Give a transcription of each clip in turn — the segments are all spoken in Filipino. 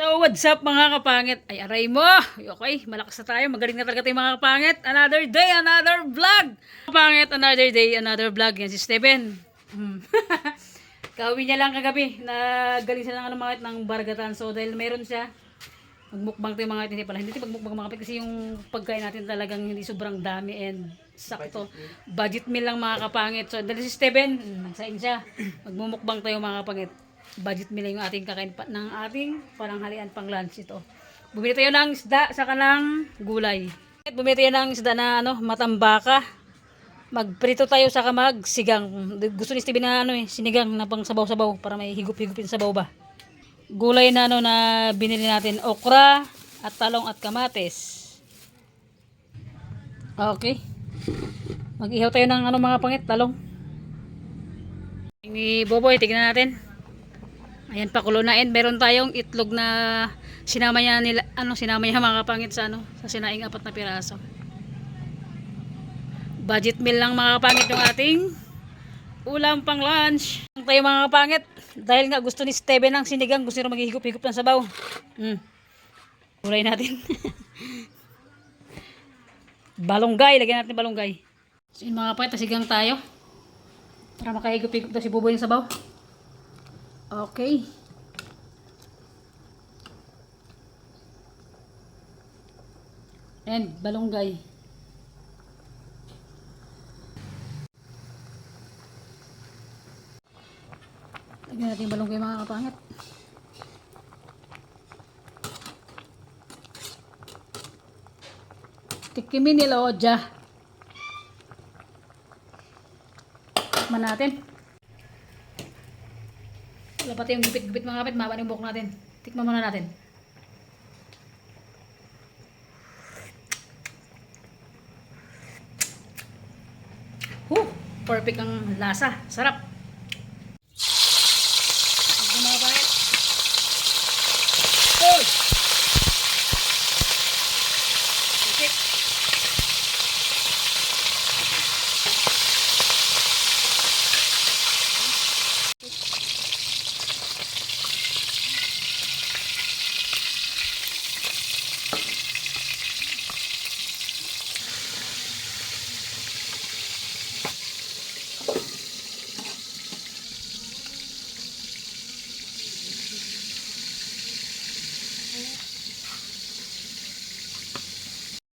Hello, what's up mga kapangit? Ay, aray mo! Okay, malakas na tayo. Magaling na talaga tayo mga kapangit. Another day, another vlog! Kapangit, another day, another vlog. Yan si Steven. Kauwi niya lang kagabi. Nagaling siya ng mga ng Bargatan. So, dahil meron siya, magmukbang tayo mga kapangit. Hindi pala, hindi tayo magmukbang mga kapangit kasi yung pagkain natin talagang hindi sobrang dami and sakto. Budget meal lang mga kapangit. So, dahil si Steven, nagsain siya. Magmumukbang tayo mga kapangit. Budget meal yung ating kakain ng ating pananghalian pang lunch ito. Bumili tayo ng isda sa kanang gulay. Bumili tayo ng isda na matambaka. Magprito tayo sa magsigang. Gusto ni Steven na sinigang na pang sabaw-sabaw para may higup-higupin sabaw ba. Gulay na na binili natin, okra at talong at kamatis. Okay. Mag-ihaw tayo ng mga pangit, talong. Ni Boboy, tignan natin. Ayan, pakulo na, and meron tayong itlog na sinama niya mga kapangit sa sa sinaing 4 na piraso. Budget meal lang mga kapangit yung ating ulam pang lunch. Tayo mga kapangit, dahil nga gusto ni Steven ng sinigang, gusto nyo maghihigup-higup ng sabaw. Kulay natin. Balonggay, lagyan natin balonggay. So yun mga kapangit, tasigang tayo para makahigup-higup na si Buboy ng sabaw. Okay. And balonggay. Lagyan natin yung balonggay mga kapangit. Tikimin nila odya. Tikman natin. Wala pati yung gupit-gupit mga kapit, mahaba yung buhok natin. Tikman muna natin. Perfect ang lasa. Sarap. Ito mga kapit. Okay.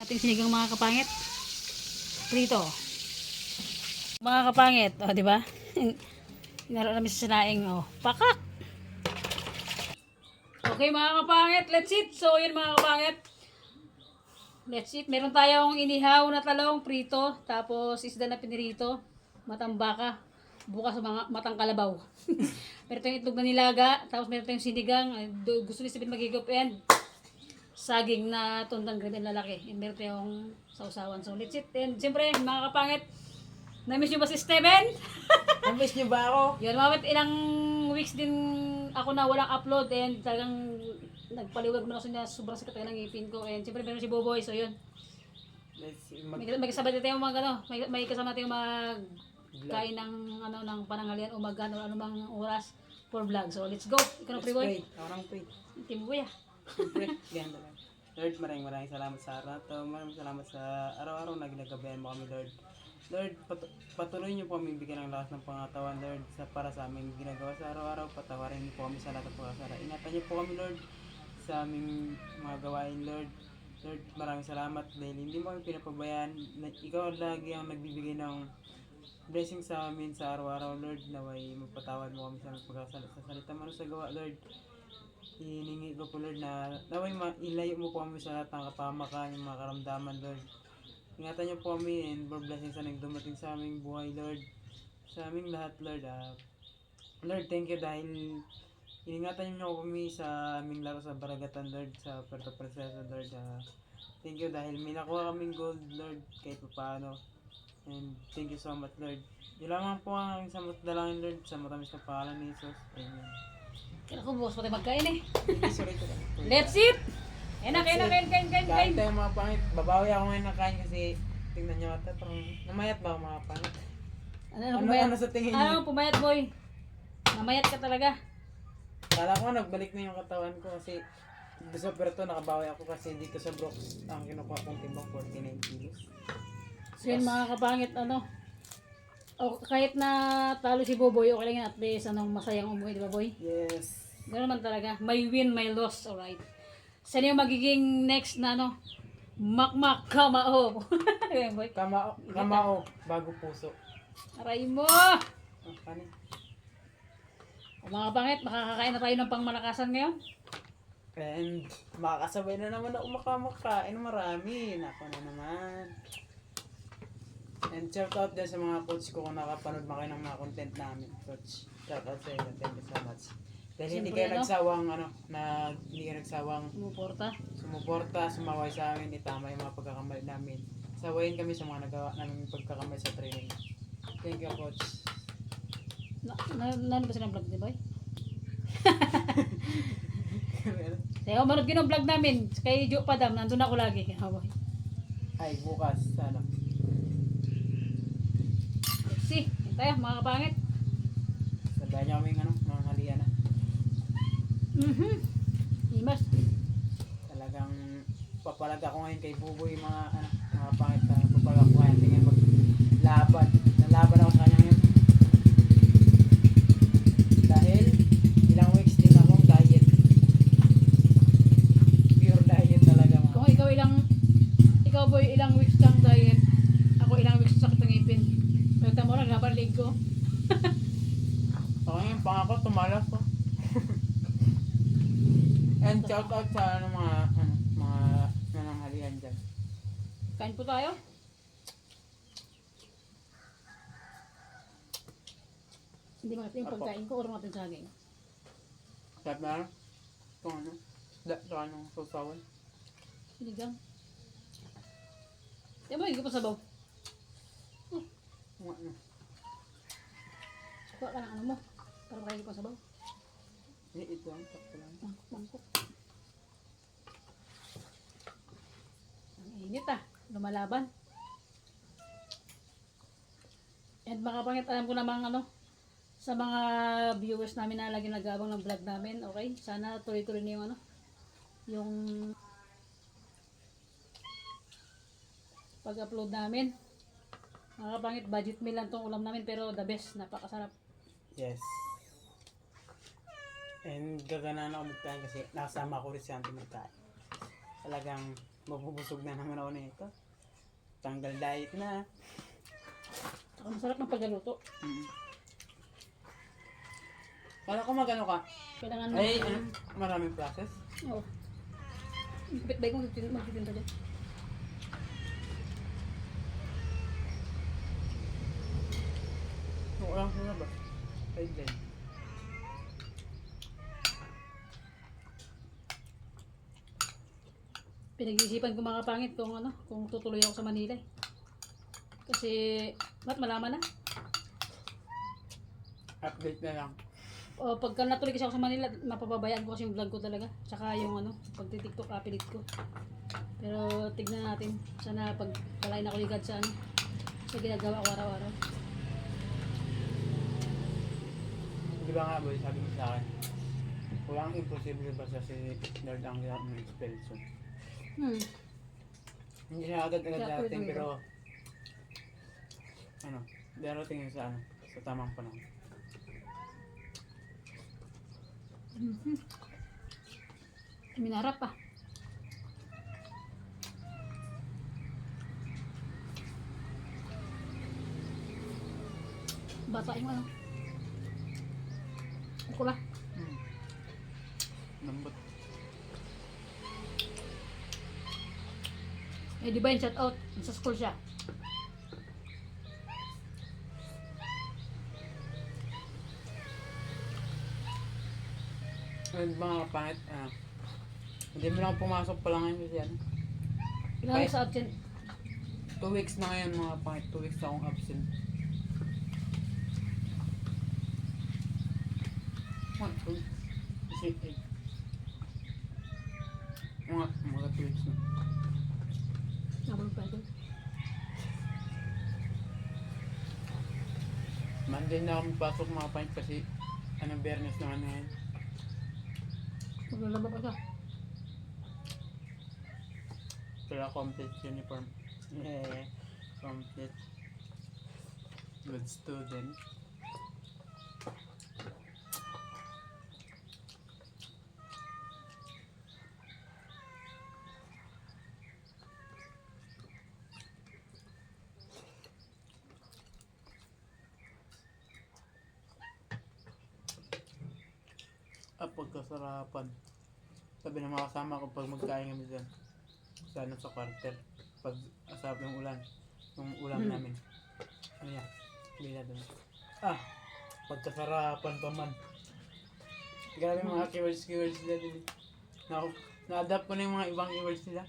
Ating sinigang mga kapangit. Prito. Mga kapangit, di ba? Inaro namin sa sinaing, pakak. Okay mga kapangit, let's eat. So yun mga kapangit. Let's eat. Meron tayong inihaw na talong, prito, tapos isda na pinirito, matambaka, bukas mga matang kalabaw. Meron tayong itlog na nilaga, tapos meron tayong sinigang, gusto ni Steven magigop, and saging na tundang ganyan lalaki. And meron tayong sausawan. So let's eat. And siyempre mga kapangit, na-miss nyo ba si Steven? Na-miss nyo ba ako? Yun, mabit ilang weeks din ako na walang upload, and talagang nagpaliwag mo na kasi na sobrang sakit ng ngipin ko. And siyempre meron si Boboy. So yun, may kasama tayo may kasama tayo magkain ng ng pananghalian o anumang oras for vlog. So let's go. Ikaw na pre-boy. Orang pray. Team Boy. Siyempre, ganda lang. Lord, maraming salamat sa araw to. Maraming salamat sa araw-araw na ginagabayan mo kami, Lord. Lord, patuloy niyo po kami bigyan ng lakas ng pangatawan, Lord, para sa aming ginagawa sa araw-araw. Patawarin niyo po kami sa lahat ng pagkakasala. Ingatan niyo po kami, Lord, sa aming mga gawain, Lord. Lord, maraming salamat dahil hindi mo kami pinapabayaan. Ikaw lagi ang nagbibigay ng blessing sa amin sa araw-araw, Lord. Naway magpatawad mo kami sa pagkakasala sa salita mo sa gawa, Lord. Hiningi ko po, Lord, na naway ilayo mo po kami sa lahat ng kapahamakan, yung mga karamdaman, Lord. Ingatan niyo po kami, and more blessings sa nagdumating sa aming buhay, Lord. Sa aming lahat, Lord. Lord, thank you dahil iningatan niyo kami sa aming laro sa Baragatan, Lord, sa Puerto Princesa, Lord. Thank you dahil may nakuha kaming gold, Lord, kahit pa paano. And thank you so much, Lord. Yun lamang po ang isang dalangin, Lord, sa matamis na pangalan ni Jesus. Amen. Kaya ako bukas pati magkain eh. Sorry ko lang. Let's eat! Kain. Kain tayo mga pangit. Babawi ako ngayon ng kain kasi tingnan nyo ata. Parang namayat ba ako mga pangit? Ano sa tingin nyo? Ano pumayat, boy? Namayat ka talaga. Kala ko nagabalik na yung katawan ko kasi Sa Puerto, nakabawi ako kasi dito sa Brooks, ang kinukuha kong timbang 49 kilos. So yun mga kapangit, ano, o, kahit na talo si Boboy, okay lang yan, at least anong masayang umuwi, di ba boy? Yes. Ganoon naman talaga, may win, may loss, alright. Saan yung magiging next na ano? Makmak kamao. Ayan boy. Kamao, bago puso. Aray mo! Ang kanin. O mga kapangit, makakakain na tayo ng pangmalakasan ngayon. And makakasabay na naman ako makamakain marami. Nako na naman. And shout out din sa mga coach ko kung nakapanood mo kayo ng mga content namin. Coach, shout out sa iyo. Thank you so much. Dahil hindi Siyempre, kayo nagsawang hindi kayo nagsawang Sumuporta. sumuporta, sumaway sa amin, itama yung mga pagkakamali namin. Sawayin kami sa mga nagawa namin pagkakamali sa training. Thank you, coach. Ano ba silang vlog, di ba? Kaya manood kayo ng vlog namin. Kay Jo Padam, nandun ako lagi. Kaya boy. Ay, bukas, sana. See, tayo mga kapangit. Sabayan niyo kami mga halian na. Imas. Talagang papalag ako ngayon kay Buboy mga pangit na papalag ako ngayon tingin maglaban. Nalaban ako sa kanya ngayon. Dahil ilang weeks din akong diet. Pure diet talaga mga. Kung ikaw boy, ilang weeks kang diet. Ako ilang weeks sakit ng ngipin. Pero tamo lang, nabalig ko. So ngayon pang ako tumalas ko. And shout out sa mga nananghalian dyan. Kain po tayo. Hindi makita yung Apo. pagkain ko, urong natin saging. Sabi na kung sa anong susawan. Sinigang. Di ba, hindi ko pa sabaw. Kung ano. Kuha ka ng ano mo. Para makain ko pa sabaw. Ito lang, sakto lang. Mangkok. Ang init ah. Lumalaban. And mga pangit, alam ko namang sa mga viewers namin na lagi nag-aabang ng vlog namin, okay? Sana tuloy-tuloy na yung yung pag-upload namin. Mga kapangit, budget meal lang tong ulam namin pero the best, napakasarap. Yes. And gagana na ako magkain kasi nakasama ko rin si Auntie magkain. Talagang mabubusog na naman ako nito. Tanggal diet na. Ang masarap ng pagluto. Kala ko magano ka? Kailangan Ay, maraming process. Oo. Kapit ba kung magtitinta dyan? Walang sila ba? Sideline. Pinag-iisipan ko mga pangit kung tutuloy ako sa Manila eh. Kasi, ba't malaman na? Update na lang. O, pagka natuloy kasi ako sa Manila, mapapabayaan ko kasi yung vlog ko talaga. Tsaka yung pagti-tiktok upload ko. Pero tignan natin. Sana pagkalain ako ligad sa sa ginagawa ko araw-araw. Di ba nga boy, sabi mo sa akin, walang imposible basta si Lord ang spell so. Hindi siya agad-agad Kaya darating pwede pero darating yun sa sa tamang panahon. Minarap pa. Bata yung Ukula. Lambot. Eh, di ba yung shout out? Sa school siya. And mga kapangit, hindi mo lang pumasok pa lang ngayon kasi Ilang sa absent. 2 weeks na ngayon mga kapangit, 2 weeks na akong absent. 1, 2, 6, 8. Mga 2 weeks na. Nabang pa ito. Monday na ako magpasok mga kapangit kasi Bernes naman na yan. Maglalaba pa siya. Kaya complete uniform. Yeah. Complete. Good student. Pagkasarapan. Sabi ng mga kasama ko pag magkain kami dyan. Sa quarter. Pag asap yung ulan. Yung ulam namin. Ano yan? Hindi na dun. Pagkasarapan pa man. Grabe mga keywords nila din. Na-adapt ko na yung mga ibang keywords nila.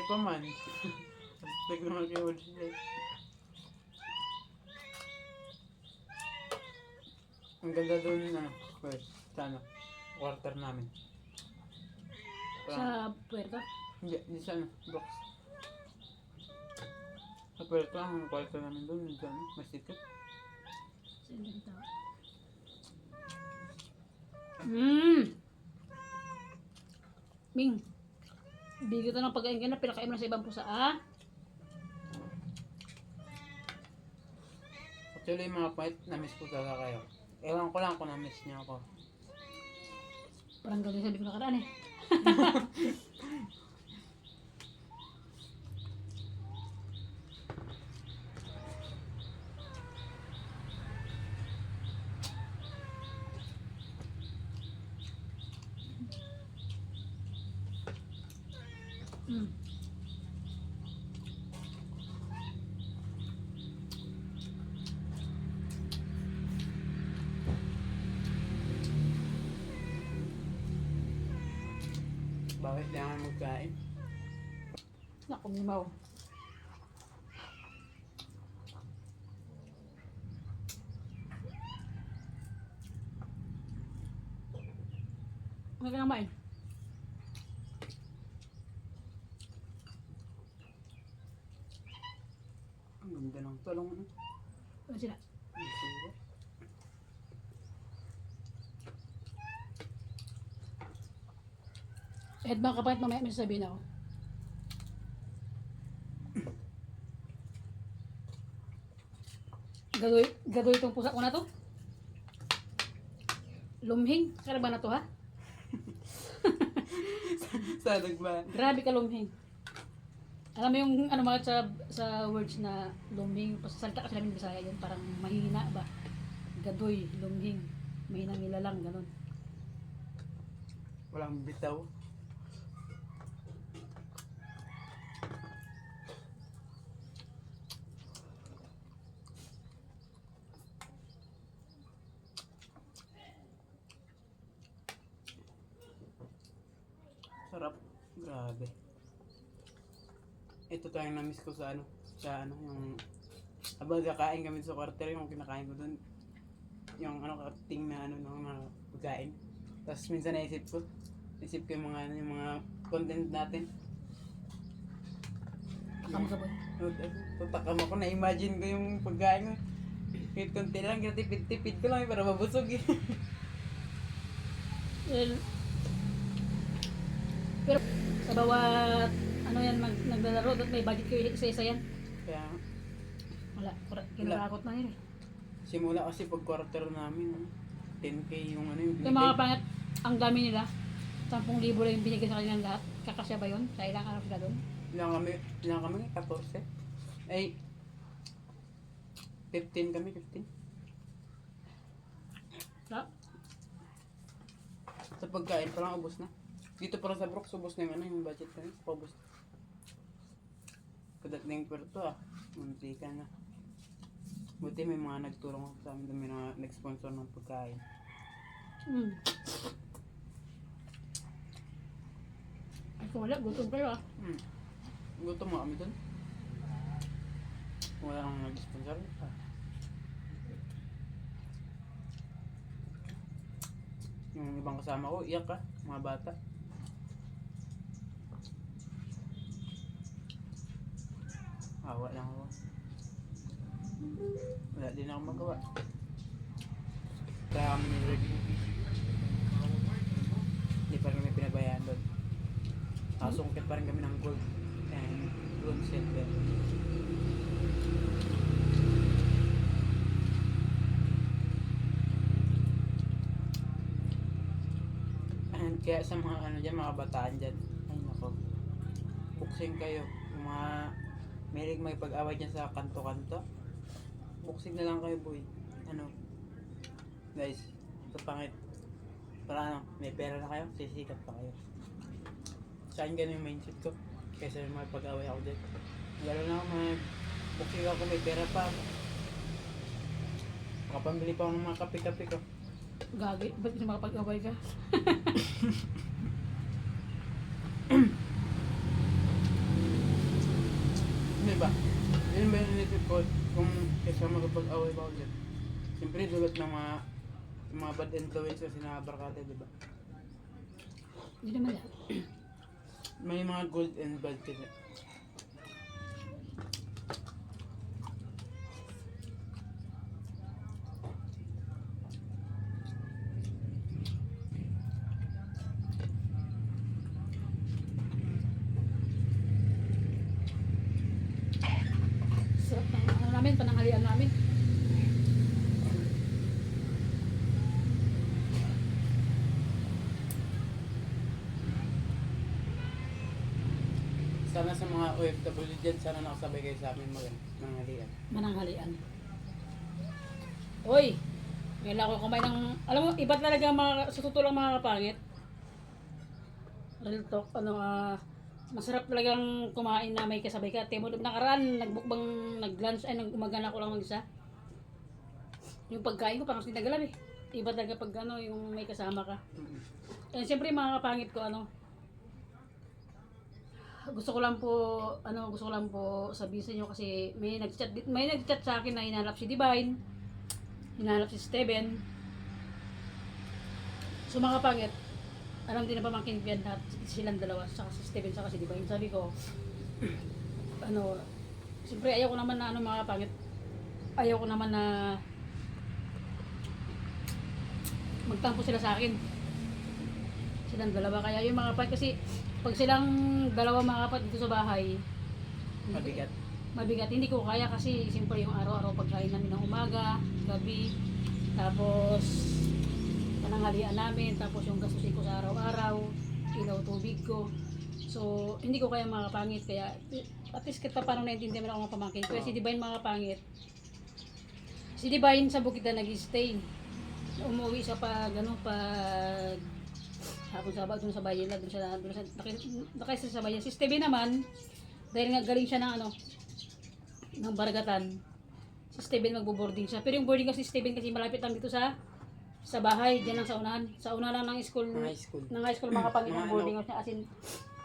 Pa man. Basta ng mga keywords nila. Ang ganda doon, sa quarter namin. Sa puerto? Hindi sa box. Sa puerto, ang quarter namin doon, mas sikat. Sa invento. Ming, bigyan ka ng pagkain ka na, pinakain mo na sa ibang pusa, Actually, yung mga point, na-miss ko talaga kayo. Ewan ko lang kung na-miss niya ako. Parang gano'n sabi ko nakaraan eh. Bakit di ako magkain? Naku, mimaw. Ano ka namain? Ang ganda ng talong. Ano sila? Ang sira. Kahit bang kapahit mamaya may sasabihin ako. Gadoy itong pusa ko na to. Lumhing. Kaya ba na to ha? Sadag ba? Grabe ka lumhing. Alam mo yung ano mga sa words na lumhing. Pasasalita kasi namin Bisaya yun. Parang mahina ba? Gadoy, lumhing. Mahinang nilalang, ganun. Walang bitaw. Sarap. Grabe. Ito tayong na-miss ko sa yung habang kakain kami sa quarter, yung kinakain ko dun yung cutting na ng mga pagkain. Tapos minsan naisip ko yung mga content natin. Takam ka boy. Tatakam ako, na-imagine ko yung pagkain ko. Kahit konti lang, tipid-tipid ko lang para mabusog eh. Pero sa bawat ano yan naglalaro at may budget kayo isa-isa yan. Kaya Wala, kinarakot na yun eh. simula kasi pag quarter namin, 10K yung yung Yung mga pangit, ang dami nila. 10,000 lang yung binigay sa kanilang lahat. Kakasya ba yun? Sa ilang araw sila doon? Ilang kami? 14? Ay, 15 kami, 15. Sa pagkain, parang ubos na. Dito pala sa Brooks, ubos na yung budget kami. Paubos na. Pagdating Puerto munti ka na. Buti may mga nagtulong sa amin, may mga nag-sponsor ng pagkain. Ay kung wala, gutom kayo Gutom mo kami dun. Wala kang nag-sponsor. Yung ibang kasama ko, iyak mga bata. Awa lang ako. Wala din ako magawa. Kaya kami ni Red. Hindi pa kami pinabalik. Nakasungkit pa rin kami ng gold and gold silver. And kaya sa mga ano dyan, mga bataan dyan, ay nako, buksing kayo. Yung mga mahilig may pag-away dyan sa kanto-kanto, buksing na lang kayo boy. Ano, guys, ito pangit. Para ano, may pera na kayo, sisikat pa kayo. Sa akin ganun yung mindset ko. Kaysa may pag-away ako dyan. Lalo na ako, may buksing ako, may pera pa. Makapambili pa ako ng mga kape-kape ko. Gagi, ba't kasi makapag-away ka? Hindi ba? Yun ba yung native ko kung kaysa magpag-away ba ako dyan? Siyempre dulot ng mga bad influence kasi nakabarkada, di ba? Hindi naman yan. May mga good and bad kasi. Sarap ng ano namin, pananghalian namin. Sana sa mga OFW dyan, sana nakasabay kayo sa amin manghalian. Mananghalian. Uy! Ngayon ako kumain ng... Alam mo, iba talaga mga... Sa totoo lang mga kapangit. Real talk, masarap talagang kumain na may kasabay ka. Temo, nakaraan, nag-lunch, ay nag-umagana ko lang mag-isa. Yung pagkain ko parang sinagalan eh. Iba talaga pag yung may kasama ka. And siyempre mga kapangit ko, gusto ko lang po sabihin sa inyo kasi may nag-chat sa akin na hinahanap si Divine, hinahanap si Steven. So mga kapangit, alam din na pamangkin ko yan lahat, silang dalawa, saka si Steven, saka si Divine. Sabi ko, siyempre ayaw ko naman na mga kapangit, ayaw ko naman na magtampo sila sa akin. Silang dalawa, kaya yung mga kapangit kasi, pag silang dalawa mga kapatid dito sa bahay, mabigat. Hindi ko kaya kasi siyempre yung araw-araw pagkain namin ng umaga, gabi, tapos pananghalian namin, tapos yung gastusin ko sa araw-araw, ilaw tubig ko. So, hindi ko kaya mga kapangit, kaya at least kita parang naiintindihan mo na ako mga pamangkin. Kaya si Divine mga kapangit, si Divine sa bukid na nag-stay. Umuwi siya pag hapon Sabado dun sa bayan lang, nakisa sa bayan. Si Steven naman, dahil nga galing siya ng Baragatan, si Steven magbo-boarding siya. Pero yung boarding kasi Steven kasi malapit lang dito sa bahay, diyan lang sa unahan. Sa una lang ng school, ng high school mga kapangit ng boarding house niya, as in,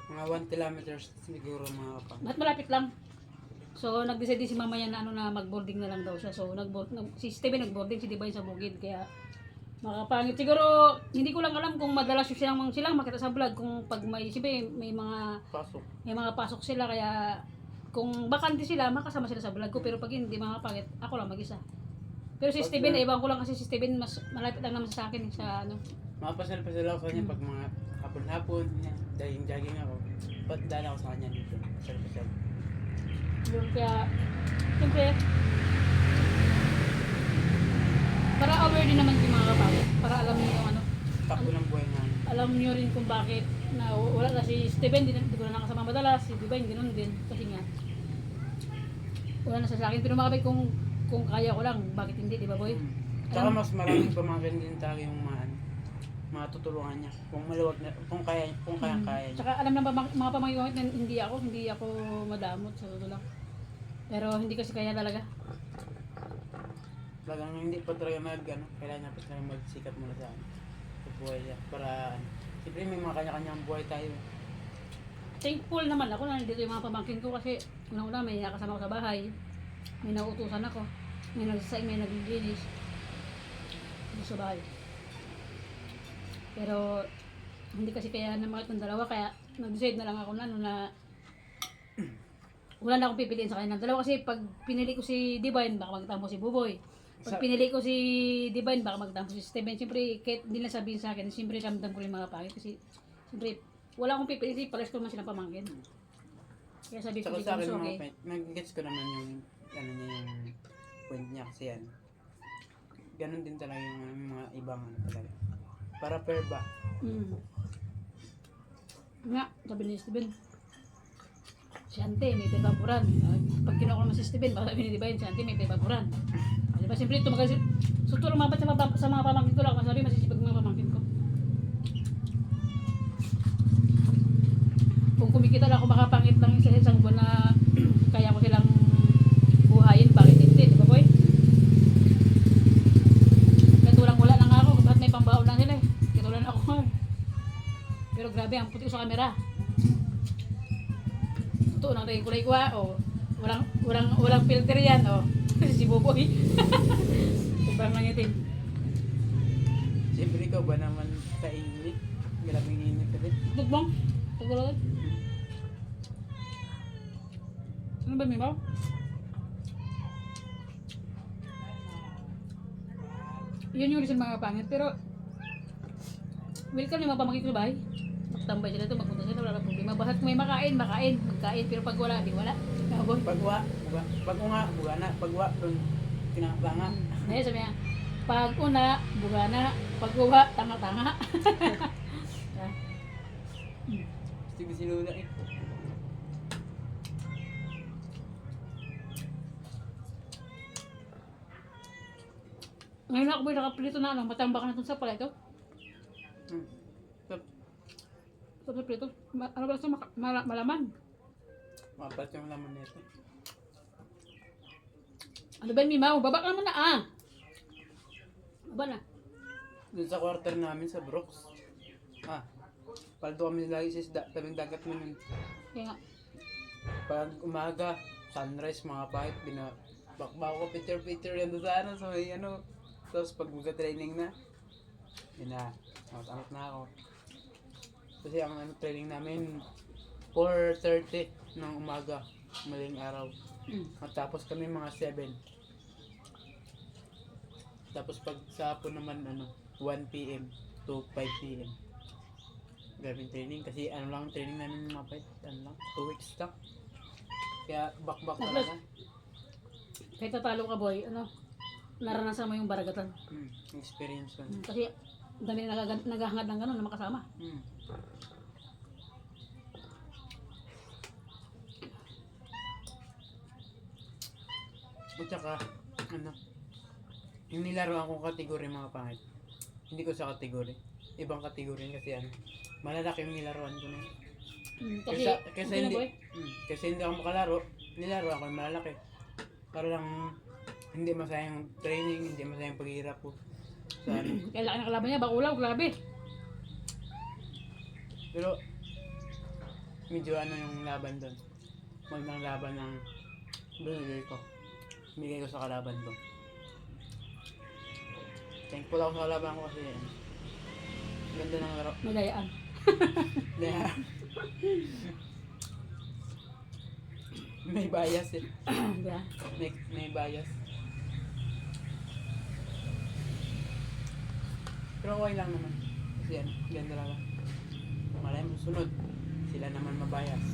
mga 1 kilometers siguro mga kapangit. Ba't malapit lang? So, nag-decide din si mama yan na mag-boarding na lang daw siya. So, si Steven nag-boarding, si Divine sa bukid. Kaya, makapangit. Siguro, hindi ko lang alam kung madalas silang makita sa vlog. Kung pag siyempre, may mga pasok sila. Kaya, kung bakante sila, makasama sila sa vlog ko. Pero pag hindi mga pangit, ako lang mag-isa. Pero si Steven, ibang ko lang kasi si Steven, mas malapit lang naman sa akin. Mapasal-pasal ako sa kanya pag mga hapon-hapon, jogging ako. Dala ako sa kanya dito. Pasal-pasal. Kaya, siyempre, para aware din naman yung mga kapatid. Para alam niyo yung Takbo ng buhay na. Alam niyo rin kung bakit na wala na si Steven, hindi ko na nakasama madalas. Si Divine, ganoon din. Kasi nga, wala na sa akin. Pero mga kapatid, kung kaya ko lang, bakit hindi, di ba boy? Tsaka mas maraming pamangkin din talaga yung mga tutulungan niya. Kung maluwag na, kung kaya niya. Tsaka alam ng mga pamangkin na hindi ako madamot sa totoo lang. Pero hindi kasi kaya talaga. Talagang hindi pa talaga kailangan niya pa talaga magsikat muna sa buhay niya. Para, siyempre may mga kanya-kanyang buhay tayo. Thankful naman ako na nandito yung mga pamangkin ko kasi una may nakasama ko sa bahay. May nauutusan ako. May nagsasaing, may naglilinis. Dito sa bahay. Pero, hindi kasi kaya na mga itong dalawa, kaya nag-decide na lang ako na wala na akong pipiliin sa kanya ng dalawa kasi pag pinili ko si Divine, baka magtampo si Buboy. Pag pinili ko si Divine, baka magtampo si Steven. Siyempre, kahit hindi na sabihin sa akin, siyempre ramdam ko rin mga pangit kasi siyempre, wala akong pipili, pares ko naman silang pamangkin. Kaya sabi ko, Tsaka dito sa akin mas mga okay. pet, nag-gets ko naman yung, ano niya, yung point niya kasi yan. Ganon din talaga yung mga ibang ano talaga. Para fair ba? Nga, sabi ni Steven, si Ante may pebaburan. Pag kinuha ko naman si Steven, baka sabi ni Divine, si Ante may pebaburan. Di ba, siyempre, tumagal suto lang mabat sa mga pamangkin ko lang. Masabi, masisipag mga pamangkin ko. Kung kumikita lang ako makapangit lang sa isang buwan na kaya ko silang buhayin, bakit hindi? Di ba, boy? Kahit walang-wala lang ako, bakit may pambaon lang sila eh. Kahit wala na ako. Pero grabe, ang puti ko sa camera. Ito, nang tayong kulay ko ha. Oh. Walang filter yan. Oh. Si Boboy. Sobrang nangitin. Siyempre ikaw ba naman sa init? Grabing init ka din. Tugbong. Tugbong. Ano ba, Mimaw? Yun yung reason mga pangit. Pero, welcome yung mga pamangkin ko sa bahay. Magtambay sila ito, magpunta sila, wala na problema. Bahat may magkain. Pero pag wala, di wala. Kaboy. Pagwa, buga na. Pagwa, doon, pinakabanga. Ngayon sabi niya, pag una, buga na. Pag uwa, tanga-tanga. Sige sinula eh. Ngayon ako boy, nakaprito na ano, matambak na itong sa pala ito. So, Ito sa prito. Ano ba ito? Malaman. mapat yung laman nito. Ano ba yung Mimaw? Baba ka naman na ah. Baba na. Doon sa quarter namin sa Brooks. Paldo kami lagi sa isda, tabing dagat mo nun. Kaya nga. Pag umaga, sunrise, mga pahit, bakbako ko picture yan doon sa ano, so may ano. Tapos pag mag-training na, yun na, out na ako. Kasi ang ano, training namin, 4:30 ng umaga, maling araw. Matapos kami mga 7. Tapos pag sa hapon naman, 1 p.m. to 5 p.m. Gawin training kasi ano lang training namin mga pet, 2 weeks lang. Kaya back talaga. Kahit tatalo ka boy, naranasan mo yung baragatan. Experience ko. Kasi dami na naghahangad ng gano'n na makasama. At saka, yung nilaruan kong kategory mga pangit, hindi ko sa kategory. Ibang kategory kasi malalaki yung nilaruan ko na yun. Kasi hindi ako makalaro, nilaruan ko yung malalaki. Para lang hindi masayang training, hindi masayang paghihirap ko. Kaya laki ng kalaban niya, bakulaw, grabe. Pero, medyo yung laban doon. Magandang laban ng binigay ko. Bigay ko sa kalaban ko. Thankful ako sa kalaban ko kasi ganda ng laro. Magayaan. Yeah. May bias eh. Diba? May bias. Pero okay lang naman. Kasi ganda talaga. Malay mo sunod. Sila naman mabias.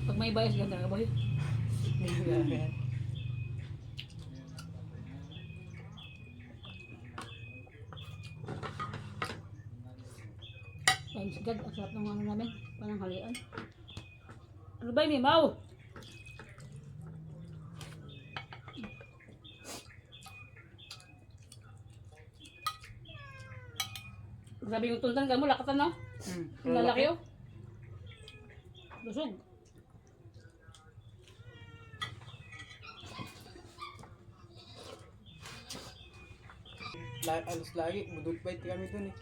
Pag may bias, ganda ka boy. Ganda talaga. Thanks God, ang sarap ng ano namin, pananghalian. Ano ba yung Mimaw? Grabe yung tuntan ka mo, lakatan no? Yung lalaki oh. Lusog. Alos lagi, budol fight kami dun eh.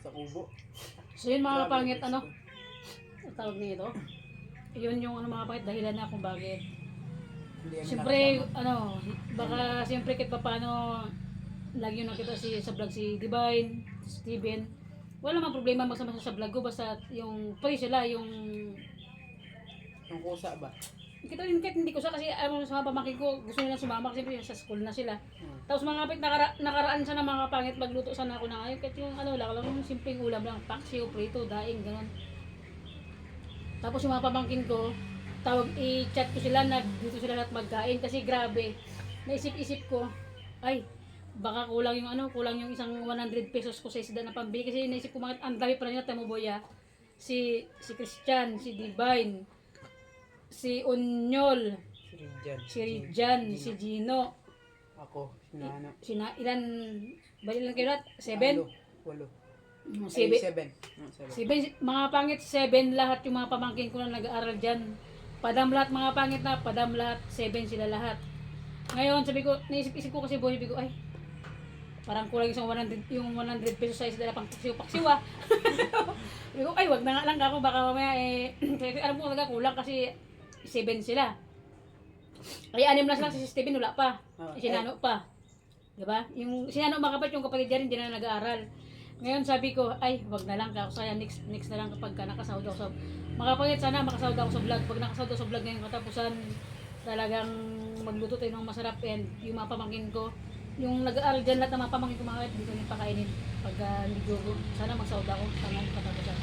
Sa kubo. So yun mga Grabe, pangit gusto. ang tawag nito. Yun yung mga pangit dahilan na kung bakit. Hindi kami Siyempre, nakasama. baka siyempre kahit pa paano lagi yung nakita sa vlog si Divine, si Steven. Wala mang problema magsama sa vlog ko, basta yung pre sila, yung Yung kusa ba? Kita rin kahit hindi ko sa kasi sa mga pamangkin ko gusto nila sumama kasi siyempre sa school na sila. Hmm. Tapos mga kapit nakaraan sana mga kapangit magluto sana ako na ngayon kahit yung ano lang yung simpleng ulam lang paksiw, prito, daing ganun. Tapos yung mga pamangkin ko tawag i-chat ko sila na dito sila lahat magkain kasi grabe. Naisip-isip ko ay baka kulang yung kulang yung isang 100 pesos ko sa isda na pambili kasi naisip ko mga ang dami pa nila tamo boya. Si Christian, si Divine, si Onyol, si Rijan, si Gino. Ako, sinana. Ilan, bali lang kayo lahat? 7? 8. 7. Mga pangit, 7 lahat yung mga pamangkin ko na nag-aaral dyan. Padam lahat mga pangit na, padam lahat, 7 sila lahat. Ngayon, sabi ko, naisip-isip ko kasi boy, sabi ko, ay, parang kulang yung 100 pesos sa isda na pang paksiw ah. Sabi ko, ay, wag na nga lang ako, baka mamaya kasi alam ko talaga kulang kasi 7 sila. Ay, 6 na sila si Steven, wala pa. Si Nano pa. Diba? Yung si Nano makapat yung kapatid niya rin, hindi na nag-aaral. Ngayon sabi ko, ay, wag na lang ako. Kaya next na lang kapag nakasahod ako sa... Makapangit sana makasahod ako sa vlog. Pag nakasahod ako sa vlog ngayon katapusan, talagang magluto tayo ng masarap and yung mga pamangkin ko, yung nag-aaral dyan lahat ng mga pamangkin ko mga dito yung pakainin. Pag medyo, sana magsahod ako tangan katapusan.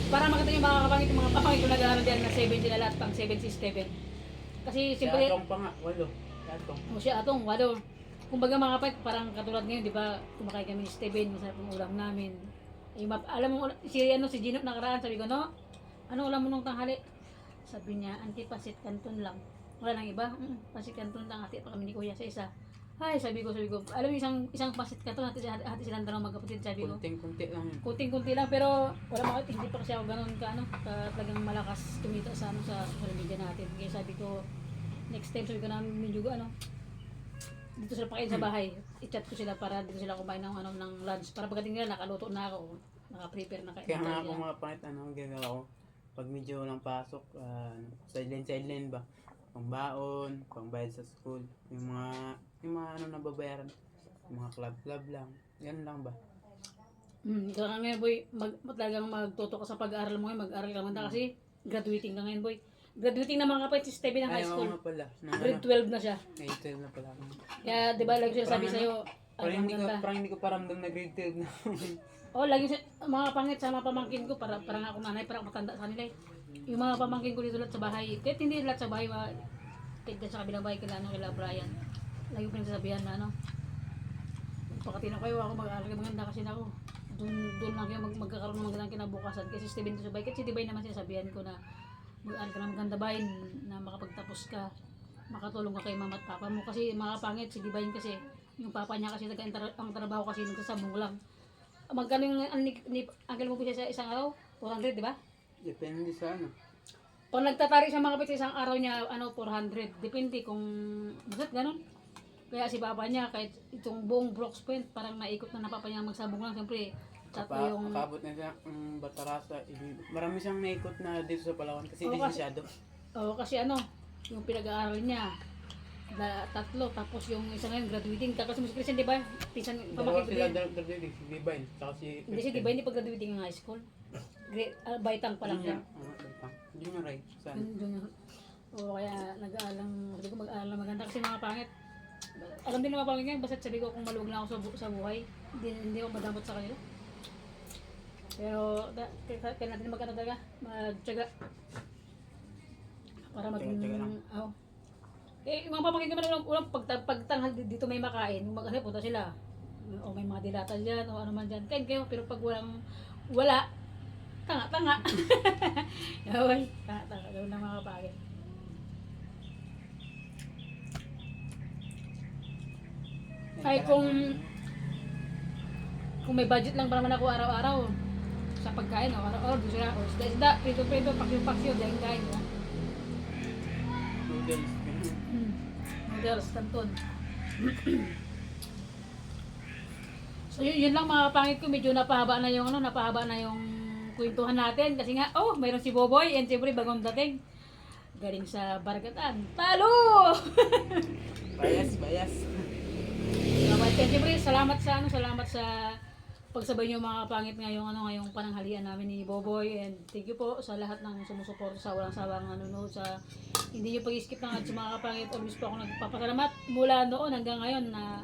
Para makita yung mga kapangit, yung mga pamangkin ko nag-aaral dyan na 7 sila lahat, pang 7 si Steven. Kasi siyempre... Siya atong pa nga, 8. Siya atong, 8. Kumbaga mga kapangit, parang katulad ngayon, di ba, kumakain kami ni Steven, masarap yung ulam namin. Alam mo, si Gino nakaraan, sabi ko, no? Ano ulam mo nung tanghali? Sabi niya, antipasit kanton lang. Wala nang iba, pasit kanton lang, hati pa kami ni Kuya sa isa. Ay, sabi ko, alam mo isang pasit kanton, hati silang dalawang magkapatid, sabi ko. Kunting-kunti lang yun. Kunting-kunti lang, pero wala hindi pa kasi ako ganun talagang malakas kumita sa social media natin. Kaya sabi ko, next time sabi ko na medyo dito sila pakain sa bahay. I-chat ko sila para dito sila kumain ng lunch. Para pagdating nila, nakaluto na ako. Naka-prepare na kain. Kaya nga ako mga pangit, ginagawa ko. Pag medyo walang pasok, sideline ba? Pang baon, pang bayad sa school. Yung mga nababayaran. Yung mga club lang. Yan lang ba? Kaya ngayon boy, talagang magtuto ka sa pag-aaral mo ngayon. Mag-aaral ka man kasi graduating ka ngayon boy. Graduating na mga kapatid si Steven ng high school. Ayaw nga pala. Grade 12 na siya. Grade 12 na pala. Kaya di ba lagi siya sabi sa'yo, parang hindi ko paramdam na grade 12 na. lagi mga pangit sa mga pamangkin ko, parang ako nanay, parang matanda sa kanila eh. Yung mga pamangkin ko dito lahat sa bahay, kahit hindi lahat sa bahay, kahit sa kabilang bahay kila Brian, lagi ko pinagsasabihan na pagkatino kayo ako mag-aaral ka maganda kasi ako. Doon lang kayo magkakaroon ng magandang kinabukasan. Kasi Steven dito sa bahay, kasi di ba naman sinasabihan ko na mag-aaral ka ng maganda bahay na makapagtapos ka, makatulong ka kay mama at papa mo. Kasi mga pangit, si Divine kasi, yung papa niya kasi ang trabaho kasi nagsasabong lang. Magkano yung uncle mo po siya sa isang araw? 400, di ba? Depende sa Pag nagtatari siya mga kapit sa isang araw niya, 400. Depende kung basta't ganun. Kaya si papa niya, kahit itong buong Brooks Point, parang naikot na papa niya magsabong lang. Siyempre, Kapabot na siya ang Batarasa. Marami siyang naikot na dito sa Palawan kasi hindi masyado. Kasi yung pinag-aaral niya, 3, tapos yung isa ngayon graduating. Tapos si Christian, di ba? Pinsan, Dalawa sila graduating, si Divine, saka si Hindi si Divine, hindi pa graduating ng high school. Baitang pa lang siya. Junior right, saan? Kaya sabi ko mag-aaral maganda kasi mga pangit. Alam din ng mga pangit ngayon, basta sabi ko kung maluwag lang ako sa buhay, hindi ako madamot sa kanila. Pero kaya natin talaga, magtyaga. Para yung mga pamangkin naman ulang pagtanghal dito may makain, punta sila. O may mga dilata dyan, o ano man dyan. Kayo, pero pag wala, tanga. Yaway, tanga, gawin ng mga kapagin. Ay, kung may budget lang pa naman ako araw-araw sa pagkain, araw-araw, gusto na ako, isda, prito, paksyo, daing-daing, diba? Noodles, kanton. So yun lang mga pangit ko, medyo napahaba na yung kwentuhan natin kasi nga mayroon si Boboy and siyempre bagong dating galing sa Baragatan. Talo! Bias. Siyempre salamat sa pagsabay niyo mga kapangit ngayong pananghalian namin ni Boboy, and thank you po sa lahat ng sumusuporta sa walang sawang nanonood, sa hindi niyo pag-skip ng ads mga kapangit. Always po ako nagpapasalamat mula noon hanggang ngayon na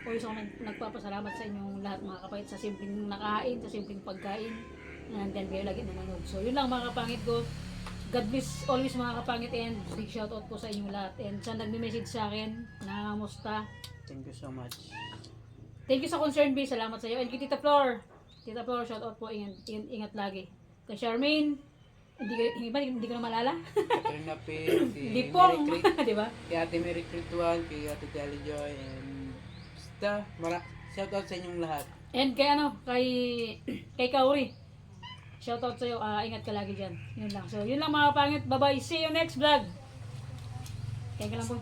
always ako nagpapasalamat sa inyong lahat mga kapangit, sa simpleng nakain, sa simpleng pagkain na nandyan kayo lagi nanonood. So yun lang mga kapangit ko. God bless always mga kapangit, and big shoutout po sa inyong lahat. And sa nagme-message sa akin na musta, Thank you so much. thank you sa concern base, salamat sa iyo. And kay Tita Flor, shoutout po, ingat lagi. Kay Charmaine, hindi ko na malala. Katrina Pin, si Lipong, Mary Crit, di ba? kay Ate Mary Crituan, kay Ate Telly Joy, and basta, shoutout sa inyong lahat. And kay Kauri, shoutout sa iyo. Ingat ka lagi diyan. Yun lang. So, yun lang mga kapangit. Bye-bye. See you next vlog. Kaya ka lang po.